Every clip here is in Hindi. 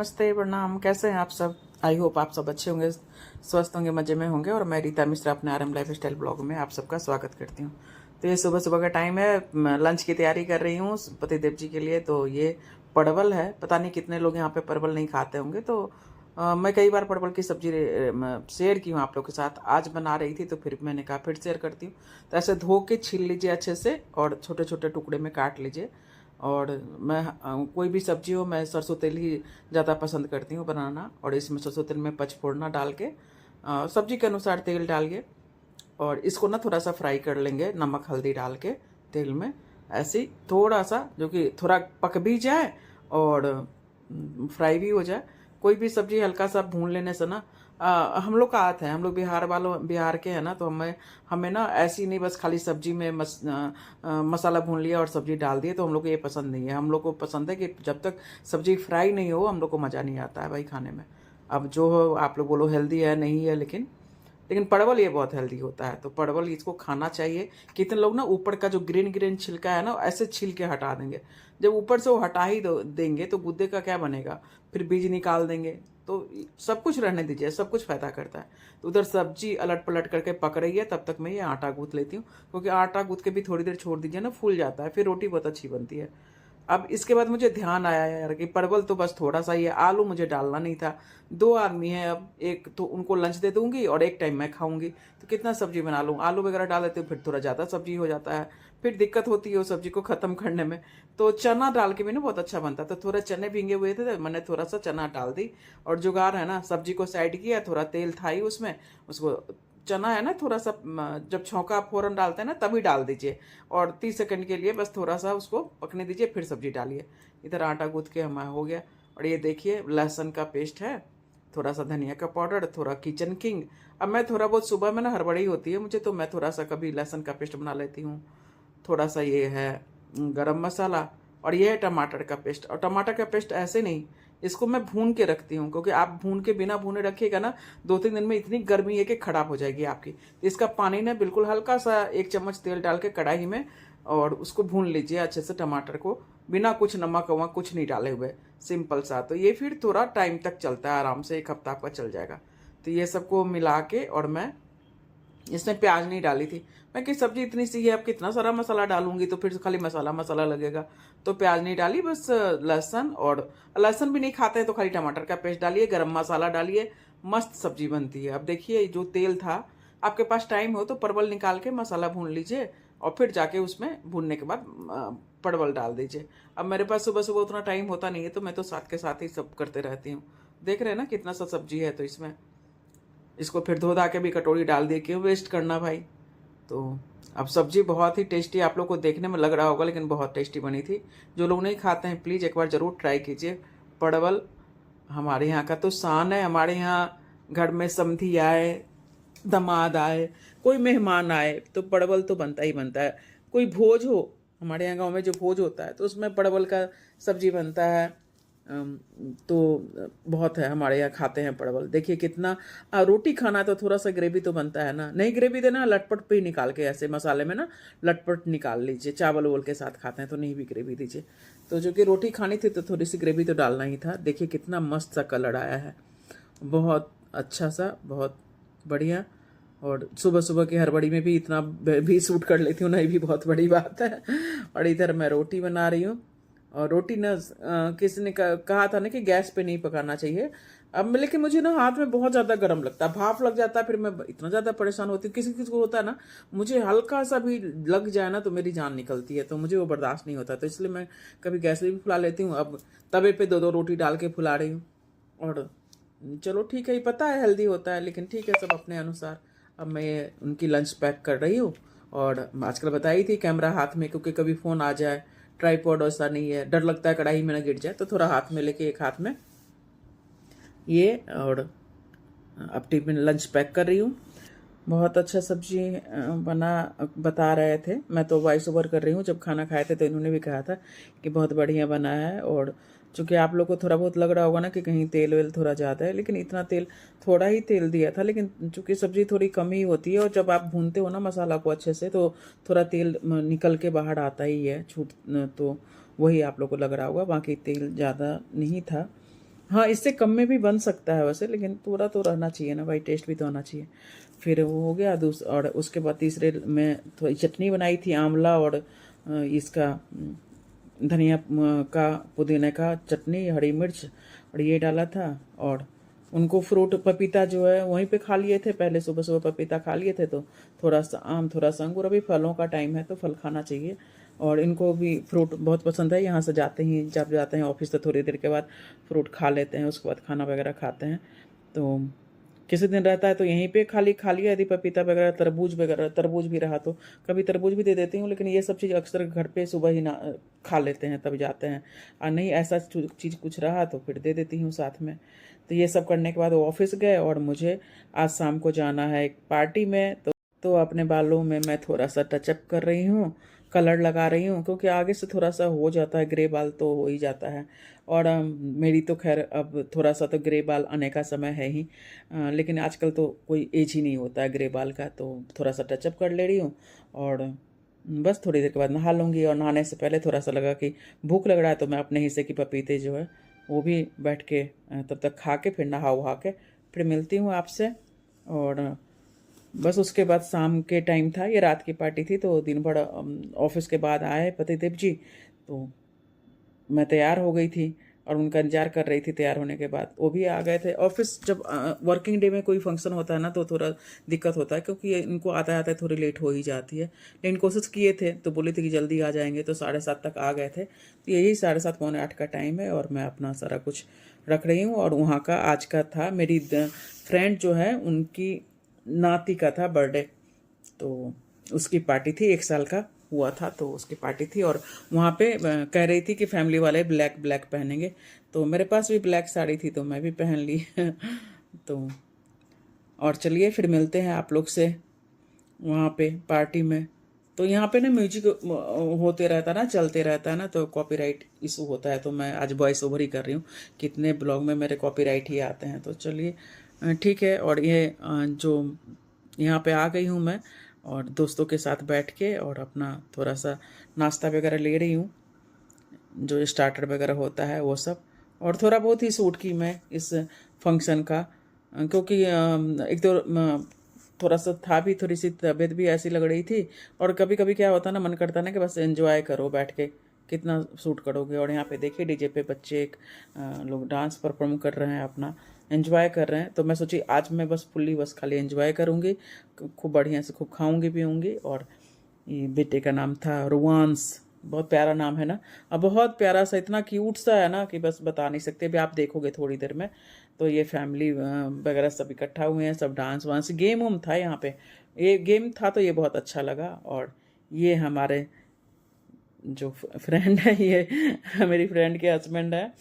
नमस्ते, प्रणाम। कैसे हैं आप सब? आई होप आप सब अच्छे होंगे, स्वस्थ होंगे, मज़े में होंगे। और मैं रीता मिश्रा अपने RM लाइफ स्टाइल ब्लॉग में आप सबका स्वागत करती हूँ। तो ये सुबह सुबह का टाइम है, मैं लंच की तैयारी कर रही हूँ पतिदेव जी के लिए। तो ये परवल है, पता नहीं कितने लोग यहाँ पे परवल नहीं खाते होंगे। तो मैं कई बार परवल की सब्जी शेयर की हूँ आप लोग के साथ। आज बना रही थी तो फिर मैंने कहा फिर शेयर करती हूँ। तो ऐसे धो के छील लीजिए अच्छे से और छोटे छोटे टुकड़े में काट लीजिए। और मैं कोई भी सब्जी हो, मैं सरसों तेल ही ज़्यादा पसंद करती हूँ बनाना। और इसमें सरसों तेल में पचफोड़ना डाल के सब्जी के अनुसार तेल डालिए और इसको ना थोड़ा सा फ्राई कर लेंगे, नमक हल्दी डाल के तेल में। ऐसे ही थोड़ा सा, जो कि थोड़ा पक भी जाए और फ्राई भी हो जाए। कोई भी सब्जी हल्का सा भून लेने से ना हम लोग का आदत है, हम लोग बिहार के हैं ना, तो हमें हमें ना ऐसी नहीं बस खाली सब्जी में मसाला भून लिया और सब्जी डाल दिए। तो हम लोग को ये पसंद नहीं है। हम लोग को पसंद है कि जब तक सब्जी फ्राई नहीं हो हम लोग को मज़ा नहीं आता है भाई खाने में। अब जो हो आप लोग बोलो हेल्दी है नहीं है, लेकिन परवल ये बहुत हेल्दी होता है। तो परवल इसको खाना चाहिए। कितने लोग ना ऊपर का जो ग्रीन ग्रीन छिलका है ना ऐसे छील के हटा देंगे। जब ऊपर से वो हटा ही देंगे तो गुद्दे का क्या बनेगा? फिर बीज निकाल देंगे। तो सब कुछ रहने दीजिए, सब कुछ फायदा करता है। तो उधर सब्जी अलट पलट करके पक रही है, तब तक मैं ये आटा गूंथ लेती हूँ। क्योंकि आटा गूंथ के भी थोड़ी देर छोड़ दीजिए ना, फूल जाता है, फिर रोटी बहुत अच्छी बनती है। अब इसके बाद मुझे ध्यान आया यार कि परवल तो बस थोड़ा सा ही है, आलू मुझे डालना नहीं था। 2 आदमी हैं, अब एक तो उनको लंच दे दूंगी और एक टाइम मैं खाऊंगी। तो कितना सब्जी बना लूँ? आलू वगैरह डाल देते फिर थोड़ा ज़्यादा सब्जी हो जाता है, फिर दिक्कत होती है उस सब्जी को ख़त्म करने में। तो चना डाल के भी ना बहुत अच्छा बनता। तो थोड़े चने भींगे हुए थे तो मैंने थोड़ा सा चना डाल दी। और जुगाड़ है ना, सब्जी को साइड किया, थोड़ा तेल था ही उसमें, उसको चना है ना थोड़ा सा जब छौंका फ़ौरन डालते हैं ना तभी डाल दीजिए। और 30 सेकंड के लिए बस थोड़ा सा उसको पकने दीजिए, फिर सब्जी डालिए। इधर आटा गूँथ के हमारा हो गया। और ये देखिए लहसुन का पेस्ट है, थोड़ा सा धनिया का पाउडर, थोड़ा किचन किंग। अब मैं थोड़ा बहुत सुबह में ना हड़बड़ी होती है मुझे, तो मैं थोड़ा सा कभी लहसुन का पेस्ट बना लेती हूँ। थोड़ा सा ये है गरम मसाला। और ये है टमाटर का पेस्ट। और टमाटर का पेस्ट ऐसे नहीं, इसको मैं भून के रखती हूँ। क्योंकि आप भून के बिना भूने रखिएगा ना 2-3 दिन में इतनी गर्मी है कि खराब हो जाएगी आपकी। इसका पानी ना बिल्कुल हल्का सा 1 चम्मच तेल डाल के कढ़ाई में और उसको भून लीजिए अच्छे से, टमाटर को बिना कुछ नमक वमक कुछ नहीं डाले हुए, सिंपल सा। तो ये फिर थोड़ा टाइम तक चलता है, आराम से 1 हफ्ता आपका चल जाएगा। तो ये सबको मिला के, और मैं इसमें प्याज नहीं डाली थी। मैं कि सब्जी इतनी सी है, अब कितना सारा मसाला डालूंगी तो फिर खाली मसाला मसाला लगेगा। तो प्याज नहीं डाली, बस लहसुन। और लहसुन भी नहीं खाते हैं तो खाली टमाटर का पेस्ट डालिए, गरम मसाला डालिए, मस्त सब्जी बनती है। अब देखिए जो तेल था, आपके पास टाइम हो तो परवल निकाल के मसाला भून लीजिए और फिर जाके उसमें भूनने के बाद परवल डाल दीजिए। अब मेरे पास सुबह सुबह उतना टाइम होता नहीं है तो मैं तो साथ के साथ ही सब करते रहती हूँ। देख रहे हैं ना कितना सा सब्जी है। तो इसमें इसको फिर धो धा के भी कटोरी डाल दिए, क्यों वेस्ट करना भाई। तो अब सब्जी बहुत ही टेस्टी आप लोग को देखने में लग रहा होगा, लेकिन बहुत टेस्टी बनी थी। जो लोग नहीं खाते हैं प्लीज़ एक बार ज़रूर ट्राई कीजिए। परवल हमारे यहाँ का तो शान है। हमारे यहाँ घर में समधी आए, दामाद आए, कोई मेहमान आए तो परवल तो बनता ही बनता है। कोई भोज हो, हमारे यहाँ गाँव में जो भोज होता है तो उसमें परवल का सब्जी बनता है। तो बहुत है हमारे यहाँ खाते हैं परवल। देखिए कितना रोटी खाना है तो थोड़ा सा ग्रेवी तो बनता है ना। नहीं ग्रेवी देना, लटपट पे ही निकाल के ऐसे मसाले में ना लटपट निकाल लीजिए। चावल वोल के साथ खाते हैं तो नहीं भी ग्रेवी दीजिए। तो जो कि रोटी खानी थी तो थोड़ी सी ग्रेवी तो डालना ही था। देखिए कितना मस्त सा कलर आया है, बहुत अच्छा सा, बहुत बढ़िया। और सुबह सुबह की हड़बड़ी में भी इतना भी सूट कर लेती हूँ ना, ये भी बहुत बड़ी बात है। और इधर मैं रोटी बना रही हूँ। और रोटी ना किसी ने कहा था ना कि गैस पे नहीं पकाना चाहिए। अब लेकिन मुझे ना हाथ में बहुत ज़्यादा गर्म लगता है, भाप लग जाता है, फिर मैं इतना ज़्यादा परेशान होती हूँ। किसी किसी को होता है ना, मुझे हल्का सा भी लग जाए ना तो मेरी जान निकलती है, तो मुझे वो बर्दाश्त नहीं होता। तो इसलिए मैं कभी गैस पे भी फुला लेती हूँ। अब तवे पे 2-2 रोटी डाल के फुला रही हूँ। और चलो ठीक है, ये पता है हेल्दी होता है, लेकिन ठीक है सब अपने अनुसार। अब मैं उनकी लंच पैक कर रही हूँ। और आजकल बताई थी कैमरा हाथ में, क्योंकि कभी फ़ोन आ जाए, ट्राईपॉड ऐसा नहीं है, डर लगता है कढ़ाई में ना गिर जाए, तो थोड़ा हाथ में लेके एक हाथ में ये। और अब टिफिन लंच पैक कर रही हूँ। बहुत अच्छा सब्जी बना बता रहे थे, मैं तो वॉइस ओवर कर रही हूँ। जब खाना खाए थे तो इन्होंने भी कहा था कि बहुत बढ़िया बना है। और चूँकि आप लोग को थोड़ा बहुत लग रहा होगा ना कि कहीं तेल वेल थोड़ा ज़्यादा है, लेकिन इतना तेल, थोड़ा ही तेल दिया था, लेकिन चूँकि सब्ज़ी थोड़ी कम ही होती है और जब आप भूनते हो ना मसाला को अच्छे से तो थोड़ा तेल निकल के बाहर आता ही है छूट। तो वही आप लोग को लग रहा होगा, बाकी तेल ज़्यादा नहीं था। हाँ, इससे कम में भी बन सकता है वैसे, लेकिन थोड़ा तो रहना चाहिए ना भाई, टेस्ट भी तो आना चाहिए। फिर वो हो गया और उसके बाद तीसरे में थोड़ी चटनी बनाई थी, आंवला और इसका धनिया का, पुदीने का चटनी, हरी मिर्च और ये डाला था। और उनको फ्रूट पपीता जो है वहीं पे खा लिए थे, पहले सुबह सुबह पपीता खा लिए थे, तो थोड़ा सा आम, थोड़ा सा अंगूर। अभी फलों का टाइम है तो फल खाना चाहिए। और इनको भी फ्रूट बहुत पसंद है। यहाँ से जाते ही, जब जाते हैं ऑफिस तो थोड़ी देर के बाद फ्रूट खा लेते हैं, उसके बाद खाना वगैरह खाते हैं। तो किसी दिन रहता है तो यहीं पे खाली खा लिया, यदि पपीता वगैरह, तरबूज वगैरह, तरबूज भी रहा तो कभी तरबूज भी दे देती हूँ। लेकिन ये सब चीज़ अक्सर घर पे सुबह ही ना खा लेते हैं तब जाते हैं, और नहीं ऐसा चीज़ कुछ रहा तो फिर दे देती हूँ साथ में। तो ये सब करने के बाद वो ऑफिस गए और मुझे आज शाम को जाना है एक पार्टी में। तो अपने बालों में मैं थोड़ा सा टचअप कर रही हूँ, कलर लगा रही हूँ, क्योंकि आगे से थोड़ा सा हो जाता है, ग्रे बाल तो हो ही जाता है। और मेरी तो खैर अब थोड़ा सा तो ग्रे बाल आने का समय है ही, लेकिन आजकल तो कोई एज ही नहीं होता है ग्रे बाल का, तो थोड़ा सा टचअप कर ले रही हूँ। और बस थोड़ी देर के बाद नहा लूँगी। और नहाने से पहले थोड़ा सा लगा कि भूख लग रहा है, तो मैं अपने हिस्से की पपीते जो है वो भी बैठ के तब तक खा के फिर नहा वहा के फिर मिलती हूँ आपसे। और बस उसके बाद शाम के टाइम था, ये रात की पार्टी थी, तो दिन भर ऑफिस के बाद आए पतिदेव जी, तो मैं तैयार हो गई थी और उनका इंतजार कर रही थी। तैयार होने के बाद वो भी आ गए थे ऑफिस। जब वर्किंग डे में कोई फंक्शन होता है ना तो थोड़ा दिक्कत होता है, क्योंकि इनको आता आता थोड़ी लेट हो ही जाती है। लेकिन कोशिश किए थे तो बोले थे कि जल्दी आ जाएंगे, तो 7:30 तक आ गए थे। तो यही 7:30 पौने 8 का टाइम है और मैं अपना सारा कुछ रख रही हूँ। और वहाँ का आज का था, मेरी फ्रेंड जो है उनकी नाती का था बर्थडे, तो उसकी पार्टी थी, 1 साल का हुआ था तो उसकी पार्टी थी। और वहाँ पे कह रही थी कि फैमिली वाले ब्लैक ब्लैक पहनेंगे, तो मेरे पास भी ब्लैक साड़ी थी तो मैं भी पहन ली। तो और चलिए फिर मिलते हैं आप लोग से वहाँ पे पार्टी में। तो यहाँ पे ना म्यूजिक होते रहता ना, चलते रहता है ना, तो कॉपीराइट इशू होता है, तो मैं आज वॉइस ओवर ही कर रही हूँ। कितने ब्लॉग में मेरे कॉपीराइट ही आते हैं। तो चलिए ठीक है। और ये जो यहाँ पे आ गई हूँ मैं, और दोस्तों के साथ बैठ के और अपना थोड़ा सा नाश्ता वगैरह ले रही हूँ, जो स्टार्टर वगैरह होता है वो सब। और थोड़ा बहुत ही सूट की मैं इस फंक्शन का, क्योंकि एक तो थोड़ा सा था भी, थोड़ी सी तबीयत भी ऐसी लग रही थी। और कभी कभी क्या होता है ना, मन करता है ना कि बस एंजॉय करो बैठ के, कितना सूट करोगे। और यहाँ पे देखिए डीजे पे बच्चे एक लोग डांस परफॉर्म कर रहे हैं, अपना एंजॉय कर रहे हैं। तो मैं सोची आज मैं बस फुल्ली बस खाली एंजॉय करूँगी, खूब बढ़िया से खूब खाऊँगी पीऊँगी। और ये बेटे का नाम था रुवांस, बहुत प्यारा नाम है ना। अब बहुत प्यारा सा, इतना क्यूट सा है ना कि बस बता नहीं सकते। अभी आप देखोगे थोड़ी देर में। तो ये फैमिली वगैरह सब इकट्ठा हुए हैं, सब डांस वांस, गेम वम था यहाँ पे। ये गेम था तो ये बहुत अच्छा लगा। और ये हमारे जो फ्रेंड है, ये मेरी फ्रेंड के हस्बैंड है,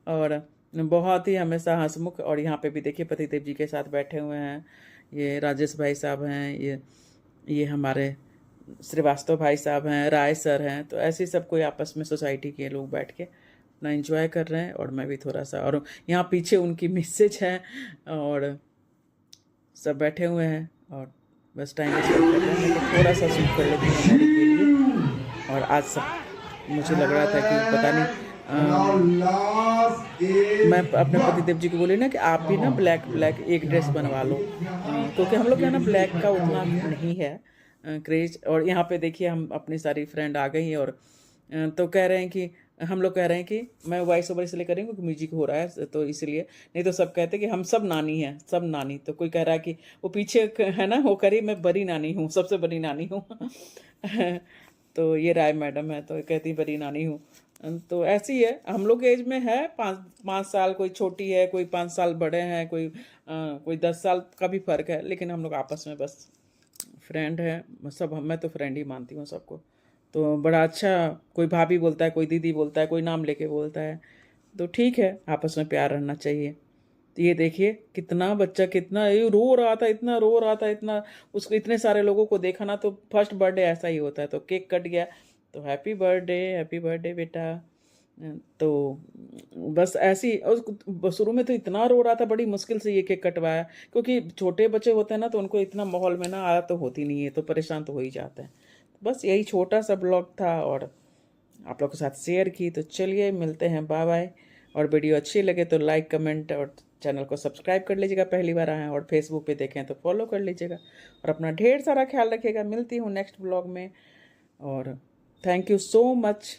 और बहुत ही हमेशा हंसमुख। और यहाँ पे भी देखिए पतिदेव जी के साथ बैठे हुए हैं, ये राजेश भाई साहब हैं, ये हमारे श्रीवास्तव भाई साहब हैं, राय सर हैं। तो ऐसे सब कोई आपस में सोसाइटी के लोग बैठ के अपना एंजॉय कर रहे हैं। और मैं भी थोड़ा सा, और यहाँ पीछे उनकी मिसेज हैं और सब बैठे हुए हैं और बस टाइम स्पेंड कर रहे हैं। मैं थोड़ा सा शूट कर लेती हूँ मैरी के लिए। और आज सब मुझे लग रहा था कि पता नहीं, मैं अपने पतिदेव जी को बोली ना कि आप भी ना ब्लैक ब्लैक एक ड्रेस बनवा लो, क्योंकि हम लोग यहाँ ना ब्लैक का उतना नहीं है क्रेज। और यहाँ पे देखिए हम अपनी सारी फ्रेंड आ गई हैं। और तो कह रहे हैं कि, हम लोग कह रहे हैं कि मैं वॉइस ओवर इसलिए करेंगे क्योंकि म्यूजिक हो रहा है तो इसलिए, नहीं तो सब कहते हैं कि हम सब नानी हैं, सब नानी। तो कोई कह रहा है कि वो पीछे है ना, वो करी मैं बड़ी नानी हूँ, सबसे बड़ी नानी हूँ। तो ये राय मैडम है तो कहती बड़ी नानी हूँ। तो ऐसी है, हम लोग एज में है 5 साल, कोई छोटी है, कोई 5 साल बड़े हैं, कोई 10 साल का भी फ़र्क है। लेकिन हम लोग आपस में बस फ्रेंड है सब। मैं तो फ्रेंड ही मानती हूँ सबको। तो बड़ा अच्छा, कोई भाभी बोलता है, कोई दीदी बोलता है, कोई नाम लेके बोलता है, तो ठीक है, आपस में प्यार रहना चाहिए। तो ये देखिए कितना बच्चा, कितना ये रो रहा था, इतना रो रहा था, इतना उसको, इतने सारे लोगों को देखा ना। तो फर्स्ट बर्थडे ऐसा ही होता है। तो केक कट गया तो हैप्पी बर्थडे बेटा। तो बस ऐसी, और शुरू में तो इतना रो रहा था, बड़ी मुश्किल से ये केक कटवाया, क्योंकि छोटे बच्चे होते हैं ना तो उनको इतना माहौल में ना आदत तो होती नहीं है, तो परेशान तो हो ही जाते हैं। बस यही छोटा सा ब्लॉग था और आप लोग के साथ शेयर की। तो चलिए मिलते हैं, बाय बाय। और वीडियो अच्छी लगे तो लाइक, कमेंट और चैनल को सब्सक्राइब कर लीजिएगा, पहली बार आए हैं, और फेसबुक पे देखें तो फॉलो कर लीजिएगा, और अपना ढेर सारा ख्याल रखिएगा। मिलती हूँ नेक्स्ट ब्लॉग में, और थैंक यू सो मच।